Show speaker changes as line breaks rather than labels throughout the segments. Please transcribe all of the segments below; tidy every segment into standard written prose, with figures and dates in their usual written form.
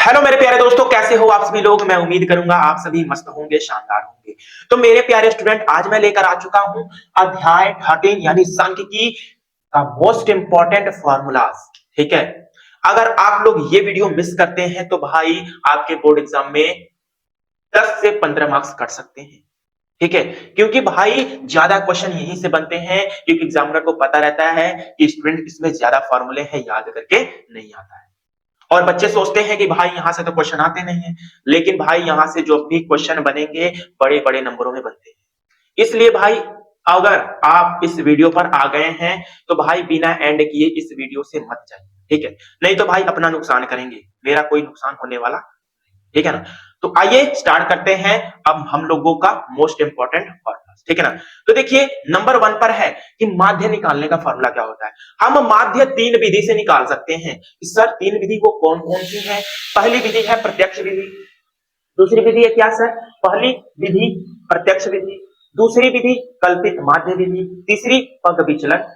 Hello मेरे प्यारे दोस्तों, कैसे हो आप सभी लोग। मैं उम्मीद करूंगा आप सभी मस्त होंगे, शानदार होंगे। तो मेरे प्यारे स्टूडेंट, आज मैं लेकर आ चुका हूं अध्याय 13 यानी सांख्यिकी का मोस्ट इंपॉर्टेंट फॉर्मूलाज। ठीक है, अगर आप लोग ये वीडियो मिस करते हैं तो भाई आपके बोर्ड एग्जाम में 10 से 15 मार्क्स कट सकते हैं। ठीक है, क्योंकि भाई ज्यादा क्वेश्चन यहीं से बनते हैं, क्योंकि एग्जामिनर को पता रहता है कि स्टूडेंट इसमें ज्यादा फॉर्मूले हैं, याद करके नहीं आता है। और बच्चे सोचते हैं कि भाई यहां से तो क्वेश्चन आते नहीं है, लेकिन भाई यहां से जो भी क्वेश्चन बनेंगे बड़े बड़े नंबरों में बनते हैं। इसलिए भाई अगर आप इस वीडियो पर आ गए हैं तो भाई बिना एंड किए इस वीडियो से मत जाइए। ठीक है, नहीं तो भाई अपना नुकसान करेंगे, मेरा कोई नुकसान होने वाला। ठीक है ना। तो आइए स्टार्ट करते हैं अब हम लोगों का मोस्ट इंपॉर्टेंट फॉर्मूला। ठीक है ना। तो देखिए नंबर 1 पर है कि माध्य निकालने का फॉर्मूला क्या होता है। हम माध्य 3 विधि से निकाल सकते हैं। सर 3 विधि वो कौन कौन सी है। पहली विधि है प्रत्यक्ष विधि, दूसरी विधि है क्या सर, पहली विधि प्रत्यक्ष विधि, दूसरी विधि कल्पित माध्य विधि, तीसरी पग विचलन।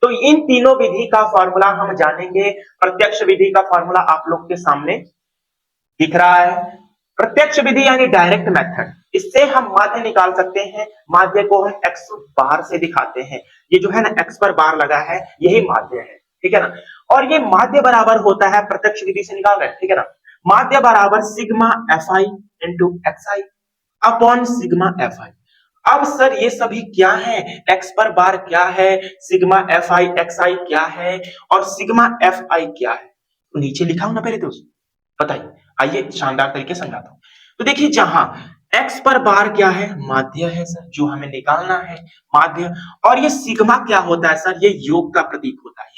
तो इन तीनों विधि का फॉर्मूला हम जानेंगे। प्रत्यक्ष विधि का फॉर्मूला आप लोग के सामने दिख रहा है। प्रत्यक्ष विधि यानी डायरेक्ट मेथड, इससे हम माध्य निकाल सकते हैं। माध्य को हम एक्स बार से दिखाते हैं। ये जो है ना एक्स पर बार लगा है, यही माध्य है। ठीक है ना। और ये माध्य बराबर होता है, प्रत्यक्ष विधि से निकाल रहे हैं। ठीक है ना। माध्य बराबर sigma F I into X I upon sigma F आई। अब सर ये सभी क्या है, एक्स पर बार क्या है, सिग्मा एफ आई एक्स आई क्या है, और सिग्मा एफ आई क्या है। तो नीचे लिखा हूं ना पहले दोस्त, बताइए। आइए शानदार तरीके से समझाता हूं। तो देखिए जहां x पर बार क्या है, माध्य है सर, जो हमें निकालना है माध्य। और ये सिग्मा क्या होता है सर, ये योग का प्रतीक होता है,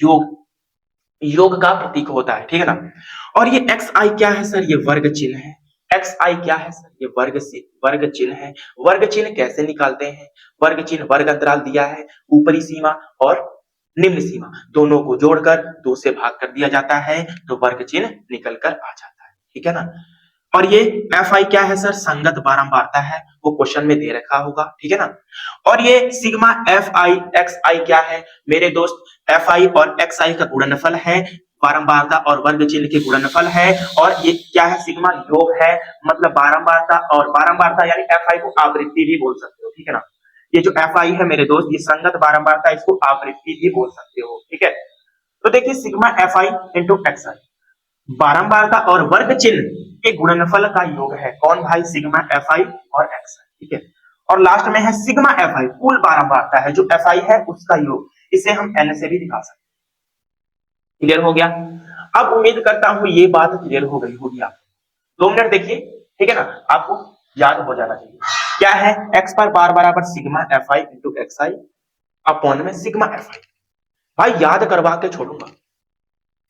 योग का प्रतीक होता है। ठीक है ना। और ये एक्स आई क्या है सर, ये वर्ग चिन्ह है। एक्स आई क्या है सर, ये वर्ग चिन्ह है। वर्ग चिन्ह कैसे निकालते हैं, वर्ग चिन्ह वर्ग अंतराल दिया है, ऊपरी सीमा और निम्न सीमा दोनों को जोड़कर 2 से भाग कर दिया जाता है, तो वर्ग चिन्ह निकल कर आ जाता है। ठीक है ना। और ये एफ आई क्या है सर, संगत बारंबारता है, वो क्वेश्चन में दे रखा होगा। ठीक है ना। और ये सिग्मा एफ आई एक्स आई क्या है मेरे दोस्त, एफ आई और एक्स आई का गुणनफल है, बारंबारता और वर्ग चिन्ह के गुणनफल है। और ये क्या है, सिग्मा योग है, मतलब बारंबारता और बारंबारता यानी एफ आई को आवृत्ति भी बोल सकते हो। ठीक है ना। ये जो एफ आई है मेरे दोस्त, ये संगत बारंबारता, इसको आवृत्ति भी बोल सकते हो। ठीक है। तो देखिए sigma F I into X I बारंबारता और वर्ग चिन्ह के गुणनफल का योग है। कौन भाई, सिग्मा एफ आई और एक्स आई। ठीक है। और लास्ट में है सिग्मा एफ आई, कुल बारंबारता है, जो एफ आई है उसका योग। इसे हम एन से भी दिखा सकते हैं। क्लियर हो गया। अब उम्मीद करता हूं ये बात क्लियर हो गई होगी आप। 2 मिनट देखिए। ठीक है ना, आपको याद हो जाना चाहिए क्या है। एक्स पर बार बराबर sigma F I into X I upon में सिग्मा एफ आई। भाई याद करवा के छोड़ूंगा।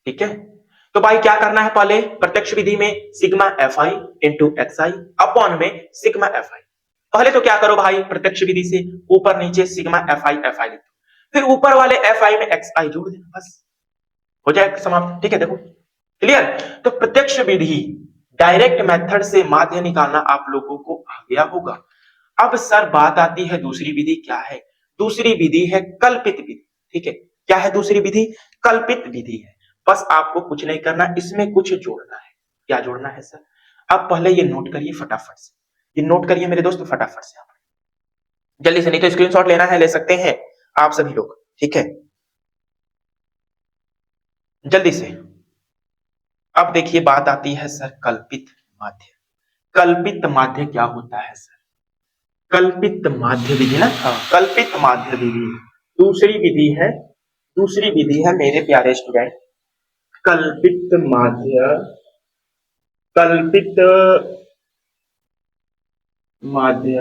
ठीक है। तो भाई क्या करना है, पहले प्रत्यक्ष विधि में sigma F I into X I upon में सिग्मा एफ आई। पहले तो क्या करो भाई, प्रत्यक्ष विधि से ऊपर नीचे सिग्मा एफ आई लिख दो, फिर ऊपर वाले एफ आई में एक्स आई जोड़ देना, बस हो जाए समाप्त। ठीक है, देखो क्लियर। तो प्रत्यक्ष विधि डायरेक्ट मेथड से माध्य निकालना आप लोगों को आ गया होगा। अब सर बात आती है दूसरी विधि क्या है। दूसरी विधि है कल्पित विधि। ठीक है, क्या है दूसरी विधि, कल्पित विधि है। बस आपको कुछ नहीं करना, इसमें कुछ जोड़ना है। क्या जोड़ना है सर, अब पहले ये नोट करिए फटाफट से, ये नोट करिए मेरे दोस्त फटाफट से, आप जल्दी से, नहीं तो स्क्रीनशॉट लेना है ले सकते हैं आप सभी लोग। ठीक है, जल्दी से। अब देखिए बात आती है सर कल्पित माध्य। कल्पित माध्य क्या होता है सर, कल्पित माध्य विधि ना, हाँ कल्पित माध्य विधि दूसरी विधि है। दूसरी विधि है मेरे प्यारे स्टूडेंट कल्पित माध्य, कल्पित माध्य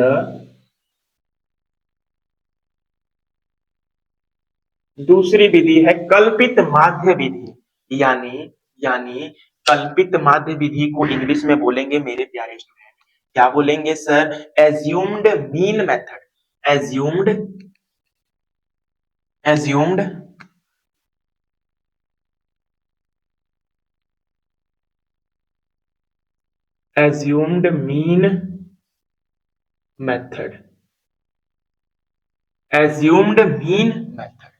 दूसरी विधि है कल्पित माध्य विधि। यानी कल्पित माध्य विधि को इंग्लिश में बोलेंगे मेरे प्यारे स्टूडेंट, क्या बोलेंगे sir, assumed mean method. Assumed assumed assumed mean method, assumed mean method.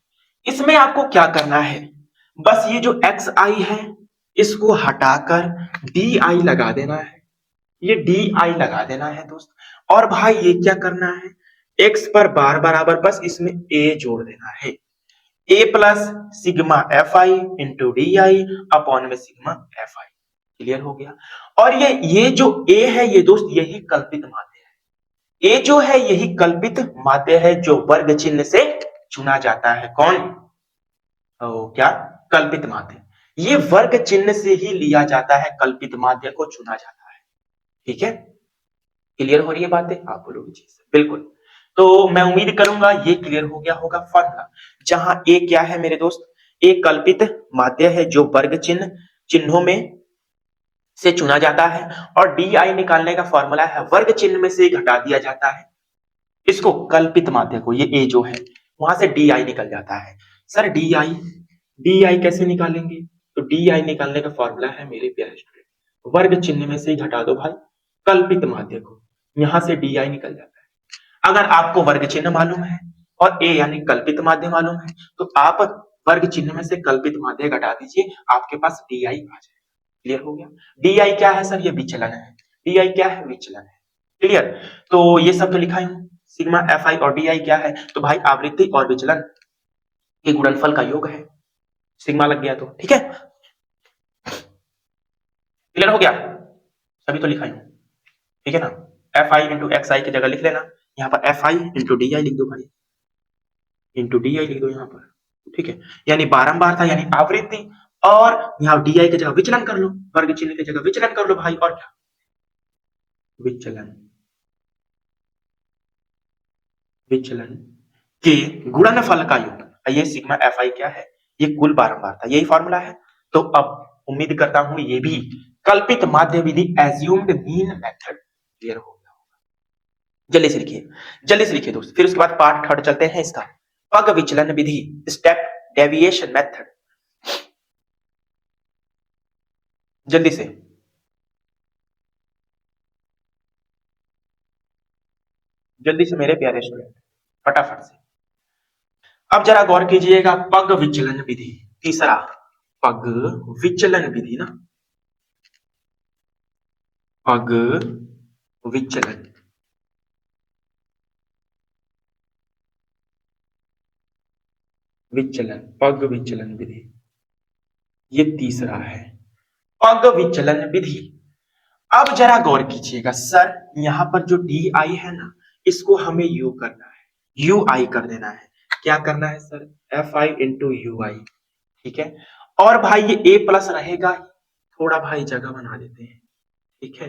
इसमें आपको क्या करना है, बस ये जो एक्स आई है इसको हटाकर डी आई लगा देना है, ये डी आई लगा देना है दोस्त। और भाई ये क्या करना है, एक्स पर बार बराबर बस इसमें ए जोड़ देना है, A plus sigma F I into D I upon में सिग्मा एफ आई। क्लियर हो गया। और ये जो ए है ये दोस्त यही कल्पित माध्य है, ए जो है यही कल्पित माध्य है जो वर्ग चिन्ह से चुना जाता है। कौन? क्या? कल्पित माध्य। ये वर्ग चिन्ह से ही लिया जाता है, कल्पित माध्य को चुना जाता है। ठीक है, क्लियर हो रही है बातें? आप बोलोगे जी सर बिल्कुल। तो मैं उम्मीद करूंगा ये क्लियर हो गया होगा फॉर्मूला। जहां ए क्या है मेरे दोस्त, ए कल्पित माध्य है जो वर्ग चिन्हों में से चुना जाता है, और डी आई निकालने का फॉर्मूला है वर्ग चिन्ह में से घटा दिया जाता है इसको, कल्पित माध्य को, ये ए जो है वहां से डी आई निकल जाता है। सर डी आई कैसे निकालेंगे? तो डी आई निकालने का फॉर्मूला है मेरे प्यारे स्टूडेंट, वर्ग चिन्ह में से ही घटा दो भाई कल्पित माध्य को, यहां से डी आई निकल जाता है। अगर आपको वर्ग चिन्ह मालूम है और ए यानी कल्पित माध्य मालूम है तो आप वर्ग चिन्ह में से कल्पित माध्य घटा दीजिए, आपके पास डी आई आ जाएगा। क्लियर हो गया। डी आई क्या है सर? ये विचलन है। डी आई क्या है? विचलन है। क्लियर। तो ये सब तो लिखा ही हूं, सिग्मा एफ आई और डी आई क्या है? तो भाई आवृत्ति और विचलन के गुणनफल का योग है, सिग्मा लग गया तो ठीक है। क्लियर हो गया, सभी तो लिखा ही हूं, ठीक है ना। एफ आई इंटू एक्स आई की जगह लिख लेना, यहाँ पर एफ आई इंटू डी आई लिख दो भाई, इंटू डी आई लिख दो यहाँ पर, ठीक है। यानी बारंबार था यानी आवृत्ति, और यहाँ डी आई की जगह विचलन कर लो, वर्ग चिन्ह की जगह विचलन कर लो भाई, और क्या? विचलन, विचलन के गुणनफल का योग। ये सिग्मा एफ आई क्या है? ये कुल बारंबार था, यही फॉर्मूला है। तो अब उम्मीद करता हूं ये भी कल्पित माध्य विधि एज्यूम्ड मीन मेथड क्लियर हो गया होगा। जल्दी से लिखिए, जल्दी से लिखिए दोस्त। फिर उसके बाद पार्ट थर्ड चलते हैं इसका, पग विचलन विधि, स्टेप डेविएशन मेथड। जल्दी से, जल्दी से मेरे प्यारे स्टूडेंट, फटाफट से। अब जरा गौर कीजिएगा, पग विचलन विधि, तीसरा पग विचलन विधि ना, पग विचलन, विचलन, पग विचलन विधि, ये तीसरा है पग विचलन विधि। अब जरा गौर कीजिएगा सर, यहां पर जो डी आई है ना, इसको हमें यू करना है, यू आई कर देना है। क्या करना है sir? F I into U I, ठीक है। और भाई ये ए प्लस रहेगा, थोड़ा भाई जगह बना देते हैं, ठीक है।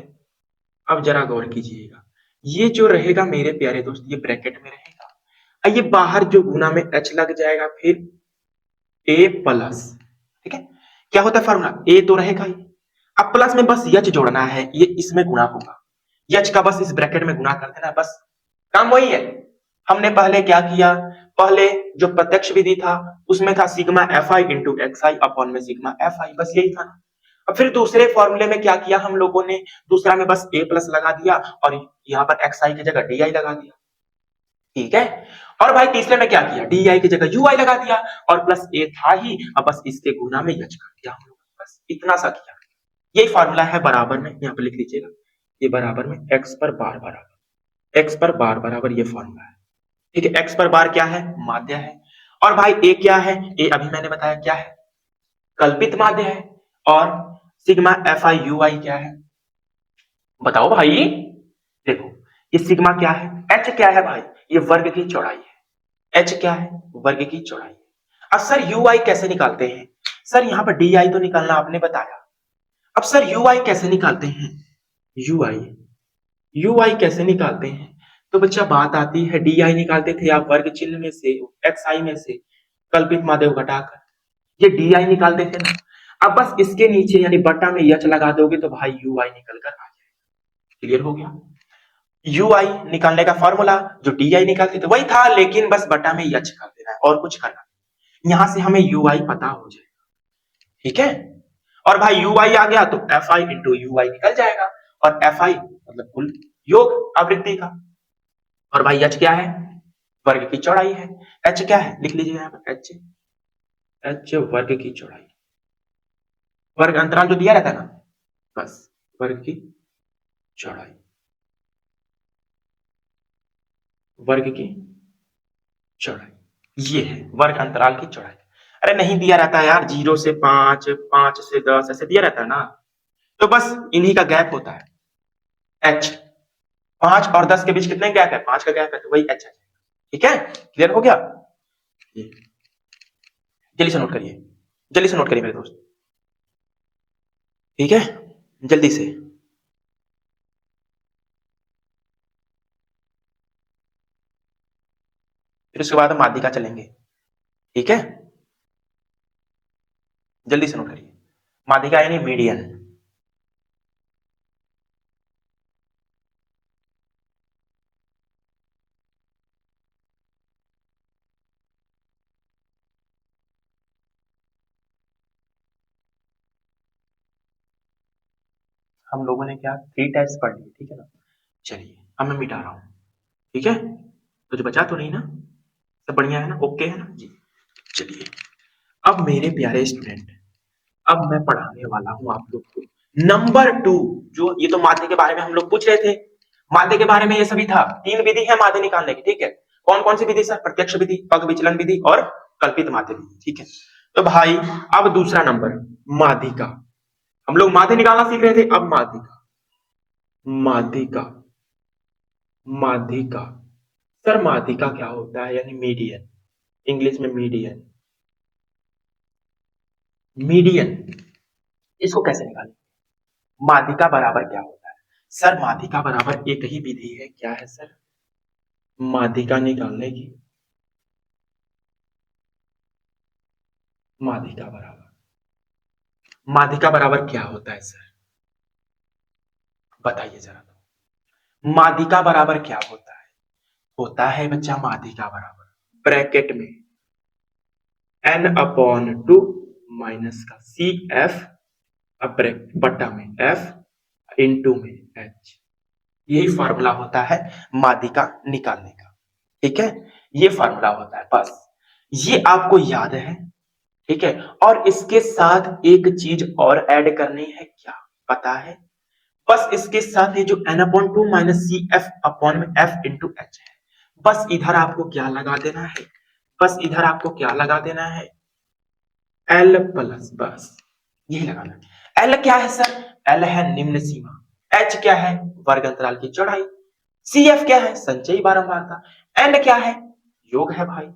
अब जरा गौर कीजिएगा, ये जो रहेगा मेरे प्यारे दोस्त, ये ब्रैकेट में रहेगा, और ये बाहर जो गुना में एच लग जाएगा, फिर ए प्लस, ठीक है। क्या होता है फॉर्मूला? ए तो रहेगा ही, अब प्लस में बस यच जोड़ना है, ये इसमें गुणा होगा, यच का बस इस ब्रैकेट में गुणा कर देना, बस काम वही है। हमने पहले क्या किया, पहले जो प्रत्यक्ष विधि था उसमें था sigma F I into X I upon में सिग्मा एफ आई, बस यही था ना। अब फिर दूसरे फॉर्मूले में क्या किया हम लोगों ने, दूसरा में बस ए प्लस लगा दिया और यहाँ पर एक्स आई की जगह डी आई लगा दिया, ठीक है। और भाई तीसरे में क्या किया, डी आई की जगह यू आई लगा दिया, और प्लस ए था ही, अब बस इसके गुना में यच कर दिया हम लोग, बस इतना सा किया। यही फॉर्मूला है बराबर में, यहाँ पर लिख लीजिएगा, ये बराबर में एक्स पर बार बराबर, एक्स पर बार बराबर ये फॉर्मूला है, ठीक है। एक्स पर बार क्या है? माध्य है। और भाई ए क्या है? ए अभी मैंने बताया क्या है? कल्पित माध्य है। और सिग्मा एफ आई यू आई क्या है? बताओ भाई। देखो ये सिग्मा क्या है, एच क्या है भाई? ये वर्ग की चौड़ाई है, एच क्या है? वर्ग की चौड़ाई। अब सर यू आई कैसे निकालते हैं? सर यहाँ पर डी आई तो निकालना आपने बताया, अब सर यू आई कैसे निकालते हैं? यू आई कैसे निकालते हैं? तो बच्चा बात आती है, डी आई निकालते थे आप वर्ग चिन्ह में से, एक्स आई में से कल्पित माध्य को घटाकर, ये डी आई निकालते थे ना। अब बस इसके नीचे यानी बटा में यच लगा दोगे तो भाई यू आई निकल कर आ जाएगा। क्लियर हो गया। यू आई निकालने का फॉर्मूला जो डी आई निकालते थे वही था, लेकिन बस बटा में यच कर देना है और कुछ करना नहीं। यहां से हमें यू आई पता हो जाएगा, ठीक है। और भाई यू आई आ गया तो एफ आई इंटू यू आई निकल जाएगा, और एफ आई मतलब कुल योग आवृत्ति का। और भाई एच क्या है? वर्ग की चौड़ाई है। एच क्या है? लिख लीजिए यहाँ पर, एच, एच वर्ग की चौड़ाई, वर्ग अंतराल जो दिया रहता है ना, बस वर्ग की चौड़ाई, वर्ग की चौड़ाई ये है वर्ग अंतराल की चौड़ाई। अरे नहीं दिया रहता है यार, 0 से 5, 5 से 10 ऐसे दिया रहता है ना, तो बस इन्हीं का गैप होता है h। 5 और 10 के बीच कितने गैप है, 5 का गैप है, तो वही h है। ठीक है, क्लियर हो गया ये? जल्दी से नोट करिए, जल्दी से नोट करिए मेरे दोस्त। ठीक है, जल्दी से। फिर उसके बाद हम माध्यिका चलेंगे। ठीक है, जल्दी से नोट करिए। माध्यिका यानी मीडियन। हम लोगों ने क्या 3 टाइप्स पढ़ लिए, ठीक है ना। चलिए अब मैं मिटा रहा हूं। ठीक है, तो जो बचा तो नहीं ना, सब बढ़िया है ना, ओके है ना जी। चलिए अब मेरे प्यारे स्टूडेंट, अब मैं पढ़ाने वाला हूं आप लोग को नंबर 2। जो ये तो माध्य के बारे में हम लोग पूछ रहे थे, माध्य के बारे में ये सभी था। 3 विधि है माध्य निकालने की, ठीक है। कौन कौन सी विधि सर? प्रत्यक्ष विधि, पग विचलन विधि और कल्पित माध्य विधि, ठीक है। तो भाई अब दूसरा नंबर माध्यिका, हम लोग माध्य निकालना सीख रहे थे, अब माध्यिका। माध्यिका, माध्यिका सर, माध्यिका क्या होता है? यानी मीडियन, इंग्लिश में मीडियन। मीडियन इसको कैसे निकालें? माध्यिका बराबर क्या होता है सर? माध्यिका बराबर एक ही विधि है, क्या है सर? माध्यिका निकालने की। माध्यिका बराबर, माध्यिका बराबर क्या होता है सर? बताइए जरा। तो माध्यिका बराबर क्या होता है? होता है बच्चा माध्यिका बराबर ब्रैकेट में n अपॉन 2 माइनस का सी एफ, अब बट्टा में f इंटू में h। यही फॉर्मूला होता है माध्यिका निकालने का, ठीक है। ये फॉर्मूला होता है, बस ये आपको याद है, ठीक है। और इसके साथ एक चीज और ऐड करनी है, क्या पता है? बस इसके साथ ये जो n upon 2 minus C F upon में f इंटू एच है, बस इधर आपको क्या लगा देना है? बस इधर आपको क्या लगा देना है? L प्लस, बस यही लगाना है। L क्या है सर? L है निम्न सीमा, H क्या है? वर्ग अंतराल की चौड़ाई, CF क्या है? संचयी बारंबारता, N क्या है? योग है भाई,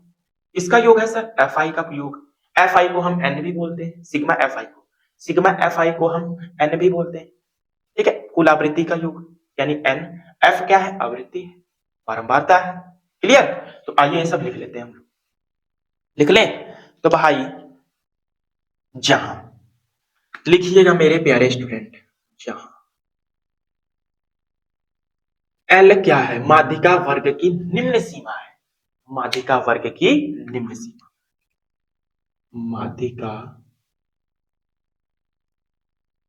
इसका योग है सर Fi का योग। Fi को हम N भी बोलते हैं, सिग्मा Fi को, सिग्मा Fi को हम N भी बोलते हैं, ठीक है। कुल आवृत्ति का योग यानी N। F क्या है? आवृत्ति है, बारंबारता है। क्लियर? तो आइए ये सब लिख लेते हैं हम लोग, लिख लें। तो भाई जहां, लिखिएगा मेरे प्यारे स्टूडेंट, जहां L क्या है? माध्यिका वर्ग की निम्न सीमा है, माध्यिका वर्ग की निम्न सीमा, माध्यिका,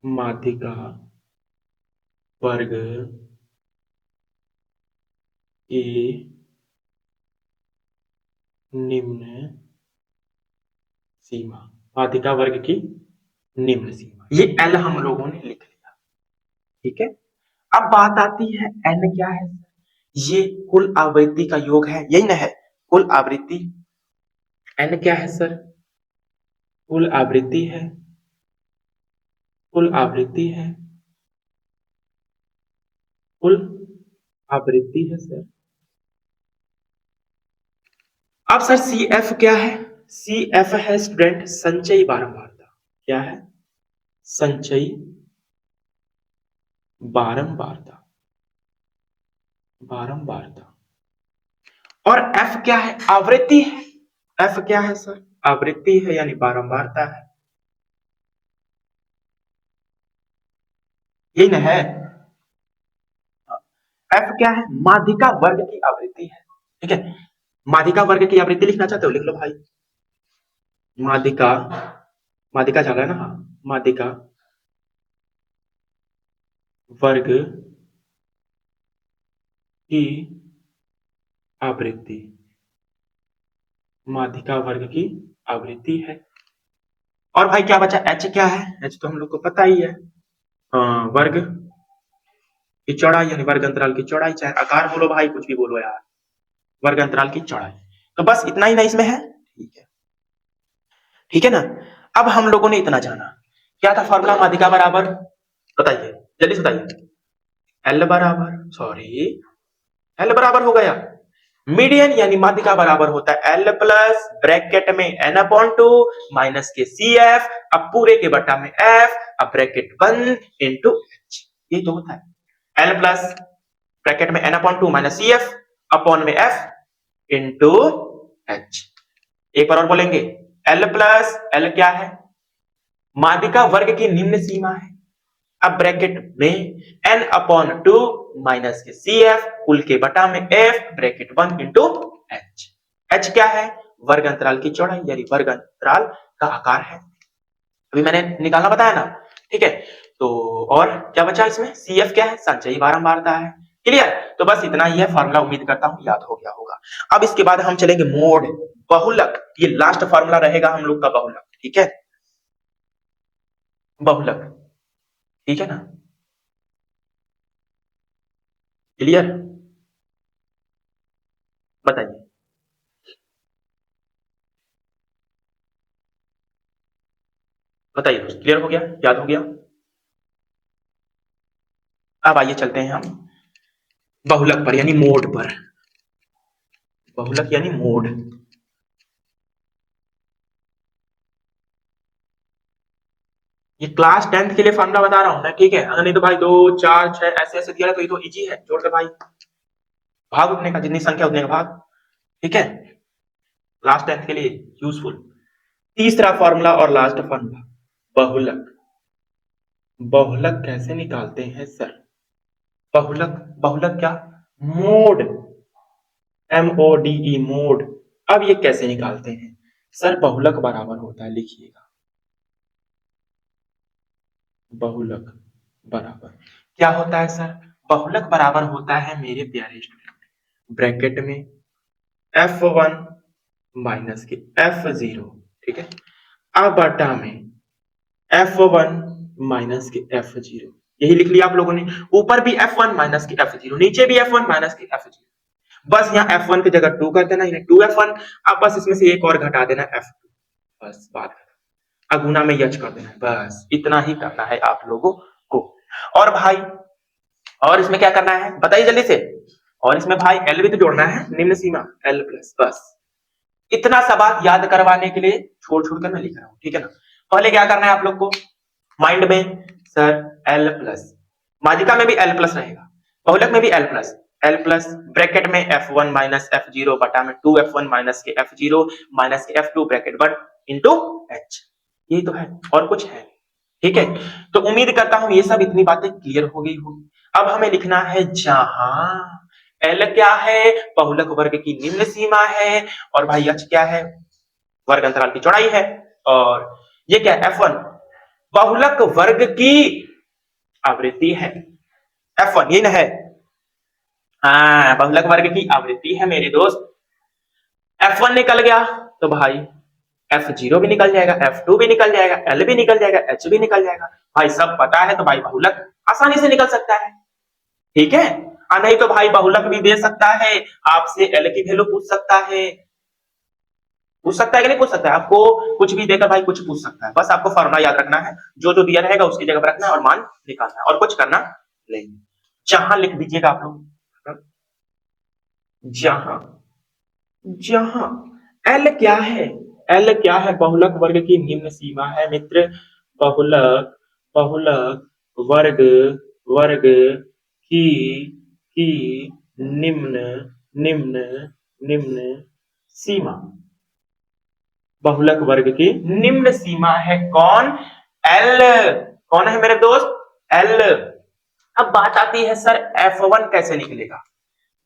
माध्यिका वर्ग की निम्न सीमा, माध्यिका वर्ग की निम्न सीमा, ये L हम लोगों ने लिख लिया, ठीक है। अब बात आती है N क्या है? ये कुल आवृत्ति का योग है, यही ना है कुल आवृत्ति। N क्या है सर? कुल आवृत्ति है, कुल आवृत्ति है, कुल आवृत्ति है सर। अब सर सी एफ क्या है? सी एफ है स्टूडेंट संचयी बारंबारता, क्या है? संचयी बारंबारता, बारंबारता। और एफ क्या है? आवृत्ति है। एफ क्या है सर? आवृत्ति है यानी बारंबारता है, यही ना है। एफ क्या है? माध्यिका वर्ग की आवृत्ति है, ठीक है। माध्यिका वर्ग की आवृत्ति लिखना चाहते हो, लिख लो भाई। माध्यिका, माध्यिका चल रहा है ना, हाँ, माध्यिका वर्ग की आवृत्ति, माध्यिका वर्ग की आवृत्ति है, और भाई क्या बचा, एच क्या है, एच तो हम लोग को पता ही है, वर्ग की चौड़ाई यानी वर्ग अंतराल की चौड़ाई, चाहे आकार बोलो भाई कुछ भी बोलो यार, वर्ग अंतराल की चौड़ाई। तो बस इतना ही ना इसमें है, ठीक है, ठीक है ना। अब हम लोगों ने इतना जाना, क्या था फॉर्मूला माध्यिका बराबर, बताइए जल्दी से बताइए। एल बराबर, सॉरी, एल बराबर हो गया मीडियन यानी माध्यिका बराबर होता है एल प्लस ब्रैकेट में एन अपॉन टू माइनस के सी एफ, अब पूरे के बटा में एफ, अब ब्रैकेट बंद इंटू एच, ये तो होता है एल प्लस ब्रैकेट में N upon two minus C F upon में एफ इंटू एच। एक बार और बोलेंगे, एल प्लस एल क्या है, माध्यिका वर्ग की निम्न सीमा है, अब ब्रैकेट में n अपॉन टू माइनस के सी एफ कुल के बटा में f bracket one into H. h क्या है, वर्ग अंतराल की चौड़ाई यानी वर्ग अंतराल का आकार है, अभी मैंने निकालना बताया ना, ठीक है। तो और क्या बचा इसमें, सी एफ क्या है, संचयी बारंबारता है, क्लियर। तो बस इतना ही है फॉर्मूला, उम्मीद करता हूं याद हो गया होगा। अब इसके बाद हम चलेंगे मोड, बहुलक, ये लास्ट फॉर्मूला रहेगा हम लोग का बहुलक, ठीक है, बहुलक, ठीक है ना, क्लियर, बताइए, बताइए दोस्त, क्लियर हो गया, याद हो गया। अब आइए चलते हैं हम बहुलक पर यानी मोड पर, बहुलक यानी मोड। ये क्लास 10th के लिए फॉर्मूला बता रहा हूं मैं, ठीक है, अगर नहीं तो भाई 2 4 6 ऐसे ऐसे दिया तो ये तो इजी है, जोड़ के भाई भाग उठने का, जितनी संख्या उतने का भाग, ठीक है, क्लास 10th के लिए यूजफुल। तीसरा फॉर्मूला और लास्ट फॉर्मूला, बहुलक, बहुलक कैसे निकालते हैं सर, बहुलक, बहुलक क्या, mode, M O D E mode. अब ये कैसे निकालते हैं सर, बहुलक बराबर होता है, लिखिएगा, बहुलक बराबर क्या होता है सर, बहुलक बराबर होता है मेरे प्यारे स्टूडेंट, ब्रैकेट में f1 माइनस के f0, ठीक है, अब बटा में f1 माइनस के f0, यही लिख लिया आप लोगों ने, ऊपर भी f1 माइनस के f0, नीचे भी f1 माइनस के f0, बस यहाँ f1 की जगह 2 कर देना, यानी 2f1, अब बस इसमें से एक और घटा देना f2, बस बात, अगुना में यच कर देना है, बस इतना ही करना है आप लोगों को। और भाई, और इसमें क्या करना है बताइए जल्दी से, और इसमें भाई एल भी तो जोड़ना है, निम्न सीमा एल प्लस, बस इतना सा बात याद करवाने के लिए छोड़ छोड़ कर मैं लिख रहा हूं, ठीक है ना। पहले क्या करना है आप लोग को माइंड में, सर एल प्लस, माध्यिका में भी एल प्लस रहेगा, बहुलक में भी एल प्लस ब्रैकेट में f1 माइनस f0 बटा में 2f1 माइनस के f0 माइनस के f2 bracket but into H, यही तो है और कुछ है, ठीक है। तो उम्मीद करता हूं ये सब इतनी बातें क्लियर हो गई होगी। अब हमें लिखना है जहां एल क्या है, बहुलक वर्ग की निम्न सीमा है, और भाई एच क्या है, वर्ग अंतराल की चौड़ाई है, और ये क्या है f1 बहुलक वर्ग की आवृत्ति है, f1 ये ना है, हाँ बहुलक वर्ग की आवृत्ति है मेरे दोस्त। f1 निकल गया तो भाई f0 भी निकल जाएगा, f2 भी निकल जाएगा, l भी निकल जाएगा, h भी निकल जाएगा, भाई सब पता है तो भाई बहुलक आसानी से निकल सकता है, ठीक है। नहीं तो भाई बहुलक भी दे सकता है, आपसे एल की वैल्यू पूछ सकता है, पूछ सकता है कि नहीं पूछ सकता है, आपको कुछ भी देकर भाई कुछ पूछ सकता है, बस आपको फॉर्मूला याद रखना है, जो जो दिया रहेगा उसकी जगह पर रखना है और मान निकालना है, और कुछ करना नहीं। जहां लिख दीजिएगा आप लोग, जहां, जहां एल क्या है, एल क्या है, बहुलक वर्ग की निम्न सीमा है मित्र, बहुलक, बहुलक वर्ग, वर्ग की की निम्न, निम्न, निम्न सीमा, बहुलक वर्ग की निम्न सीमा है कौन, एल, कौन है मेरे दोस्त एल। अब बात आती है सर f1 कैसे निकलेगा,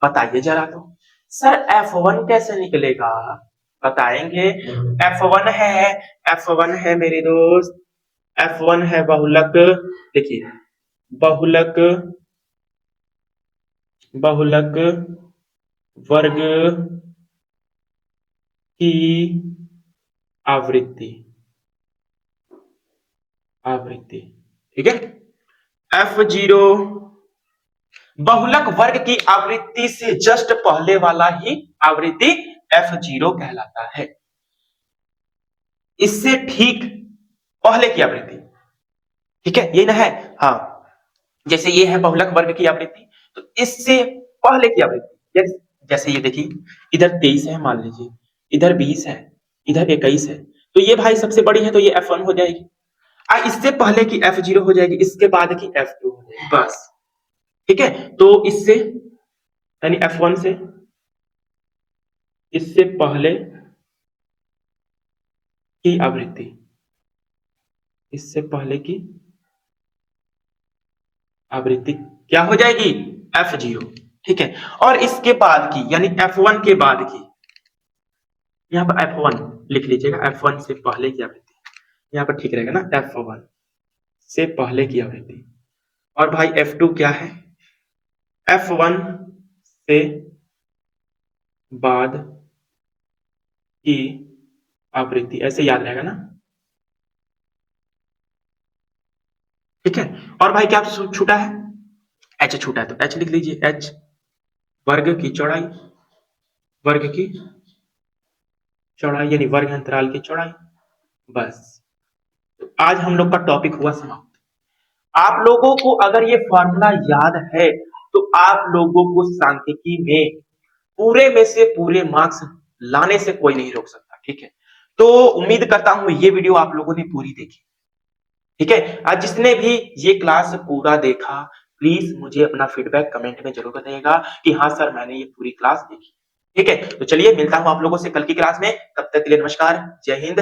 बताइए जरा तो, सर f1 कैसे निकलेगा, बताएंगे, f1 है, f1 है मेरे दोस्त, f1 है बहुलक, देखिए बहुलक, बहुलक वर्ग की आवृत्ति, आवृत्ति। ठीक है, F0 बहुलक वर्ग की आवृत्ति से जस्ट पहले वाला ही आवृत्ति F0 कहलाता है। इससे ठीक पहले की आवृत्ति, ठीक है, ये ना है, हाँ, जैसे ये है बहुलक वर्ग की आवृत्ति, तो इससे पहले की आवृत्ति, जैसे ये देखिए, इधर 23 है मान लीजिए, इधर 20 है, इधर 21 है, तो ये भाई सबसे बड़ी है तो ये F1 हो जाएगी, इससे पहले की F0 हो जाएगी, इसके बाद की F2 हो जाएगी, बस। ठीक है, तो इससे यानी F1 से इससे पहले की आवृत्ति, इससे पहले की आवृत्ति क्या हो जाएगी? F0। ठीक है, और इसके बाद की यानी F1 के बाद की, यहां पर F1 लिख लीजिएगा, F1 से पहले की आवृत्ति, यहां पर ठीक रहेगा ना, F1 से पहले की आवृत्ति। और भाई F2 क्या है? F1 से बाद की आवृत्ति, ऐसे याद रहेगा ना। ठीक है, और भाई क्या छूटा है? H छूटा है, तो H लिख लीजिए, H वर्ग की चौड़ाई, वर्ग की चौड़ाई यानी वर्ग अंतराल की चौड़ाई, बस। तो आज हम लोग का टॉपिक हुआ समाप्त। आप लोगों को अगर ये फॉर्मूला याद है तो आप लोगों को सांख्यिकी में पूरे में से पूरे मार्क्स लाने से कोई नहीं रोक सकता। ठीक है, तो उम्मीद करता हूं ये वीडियो आप लोगों ने पूरी देखी। ठीक है, आज जिसने भी ये क्लास पूरा देखा, प्लीज मुझे अपना फीडबैक कमेंट में जरूर बताइएगा कि हाँ सर मैंने ये पूरी क्लास देखी। ठीक है, तो चलिए मिलता हूं आप लोगों से कल की क्लास में, तब तक के लिए नमस्कार, जय हिंद।